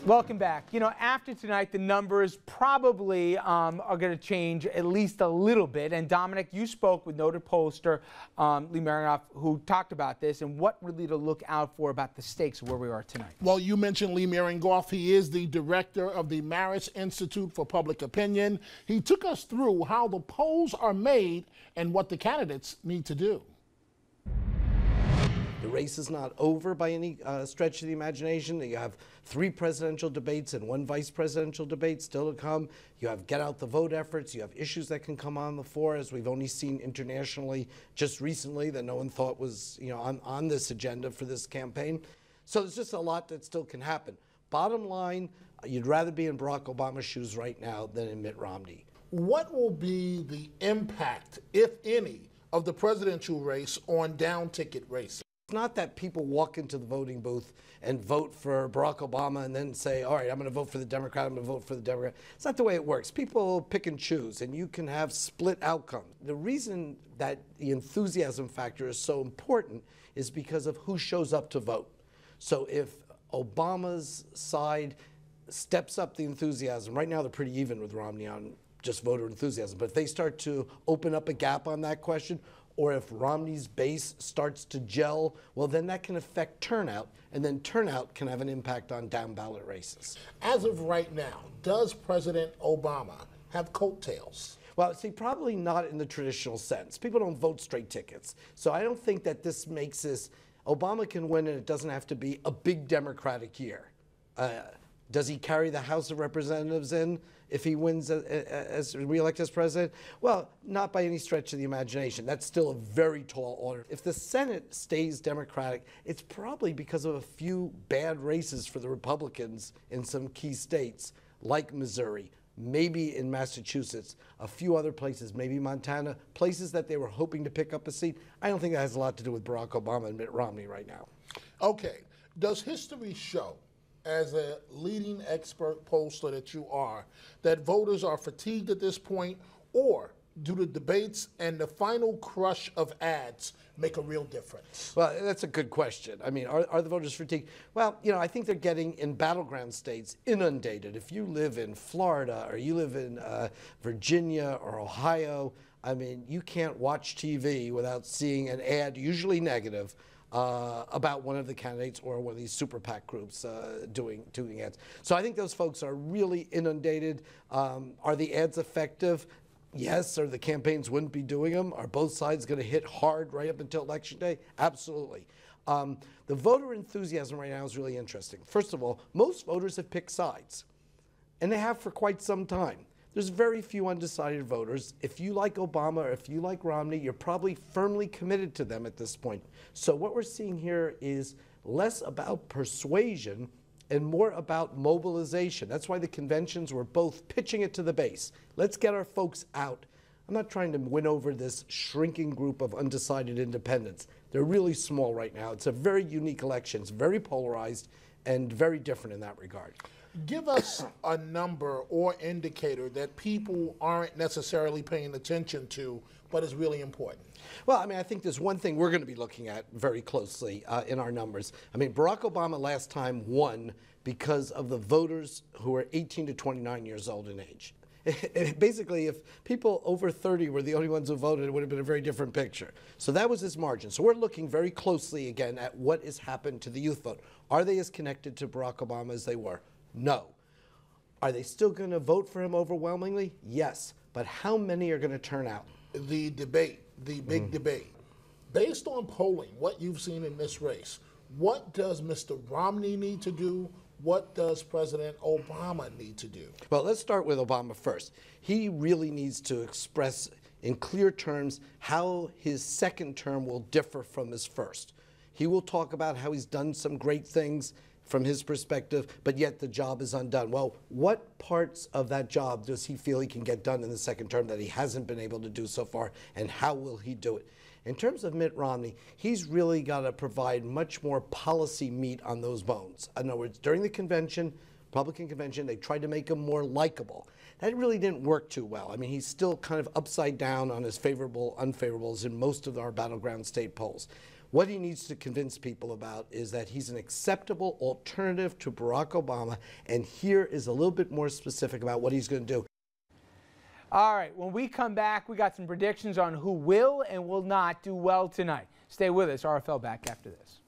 Welcome back. You know, after tonight, the numbers probably are going to change at least a little bit. And Dominic, you spoke with noted pollster Lee Miringoff, who talked about this and what really to look out for about the stakes of where we are tonight. Well, you mentioned Lee Miringoff. He is the director of the Marist Institute for Public Opinion. He took us through how the polls are made and what the candidates need to do. The race is not over by any stretch of the imagination. You have 3 presidential debates and 1 vice presidential debate still to come. You have get out the vote efforts. You have issues that can come on the floor, as we've only seen internationally just recently that no one thought was, you know, on this agenda for this campaign. So there's just a lot that still can happen. Bottom line, you'd rather be in Barack Obama's shoes right now than in Mitt Romney. What will be the impact, if any, of the presidential race on down-ticket races? It's not that people walk into the voting booth and vote for Barack Obama and then say, all right, I'm going to vote for the Democrat, I'm going to vote for the Democrat. It's not the way it works. People pick and choose, and you can have split outcomes. The reason that the enthusiasm factor is so important is because of who shows up to vote. So if Obama's side steps up the enthusiasm, right now they're pretty even with Romney on just voter enthusiasm, but if they start to open up a gap on that question, or if Romney's base starts to gel, well, then that can affect turnout, and then turnout can have an impact on down-ballot races. As of right now, does President Obama have coattails? Well, see, probably not in the traditional sense. People don't vote straight tickets. So I don't think that this makes this, Obama can win and it doesn't have to be a big Democratic year. Does he carry the House of Representatives in if he wins as re-elected as president? Well, not by any stretch of the imagination. That's still a very tall order. If the Senate stays Democratic, it's probably because of a few bad races for the Republicans in some key states, like Missouri, maybe in Massachusetts, a few other places, maybe Montana, places that they were hoping to pick up a seat. I don't think that has a lot to do with Barack Obama and Mitt Romney right now. Okay. Does history show, as a leading expert pollster that you are, that voters are fatigued at this point, or do the debates and the final crush of ads make a real difference? Well, that's a good question. I mean, are the voters fatigued? Well, you know, I think they're getting, in battleground states, inundated. If you live in Florida or you live in Virginia or Ohio, I mean, you can't watch TV without seeing an ad, usually negative, about one of the candidates or one of these super PAC groups doing ads. So I think those folks are really inundated. Are the ads effective? Yes, or the campaigns wouldn't be doing them. Are both sides going to hit hard right up until Election Day? Absolutely. The voter enthusiasm right now is really interesting. First of all, most voters have picked sides, and they have for quite some time. There's very few undecided voters. If you like Obama or if you like Romney, you're probably firmly committed to them at this point. So what we're seeing here is less about persuasion and more about mobilization. That's why the conventions were both pitching it to the base. Let's get our folks out. I'm not trying to win over this shrinking group of undecided independents. They're really small right now. It's a very unique election. It's very polarized and very different in that regard. Give us a number or indicator that people aren't necessarily paying attention to, but is really important. Well, I mean, I think there's one thing we're going to be looking at very closely in our numbers. I mean, Barack Obama last time won because of the voters who are 18 to 29 years old in age. Basically, if people over 30 were the only ones who voted, it would have been a very different picture. So that was his margin. So we're looking very closely again at what has happened to the youth vote. Are they as connected to Barack Obama as they were? No. Are they still going to vote for him overwhelmingly? Yes. But how many are going to turn out? The debate, the big debate. Based on polling, what you've seen in this race, what does Mr. Romney need to do? What does President Obama need to do? Well, let's start with Obama first. He really needs to express in clear terms how his second term will differ from his first. He will talk about how he's done some great things from his perspective, but yet the job is undone. Well, what parts of that job does he feel he can get done in the second term that he hasn't been able to do so far, and how will he do it? In terms of Mitt Romney, he's really got to provide much more policy meat on those bones. In other words, during the convention, Republican convention, they tried to make him more likable. that really didn't work too well. I mean, he's still kind of upside down on his favorable, unfavorables in most of our battleground state polls. What he needs to convince people about is that he's an acceptable alternative to Barack Obama, and here is a little bit more specific about what he's going to do. All right, when we come back, we got some predictions on who will and will not do well tonight. Stay with us. RFL back after this.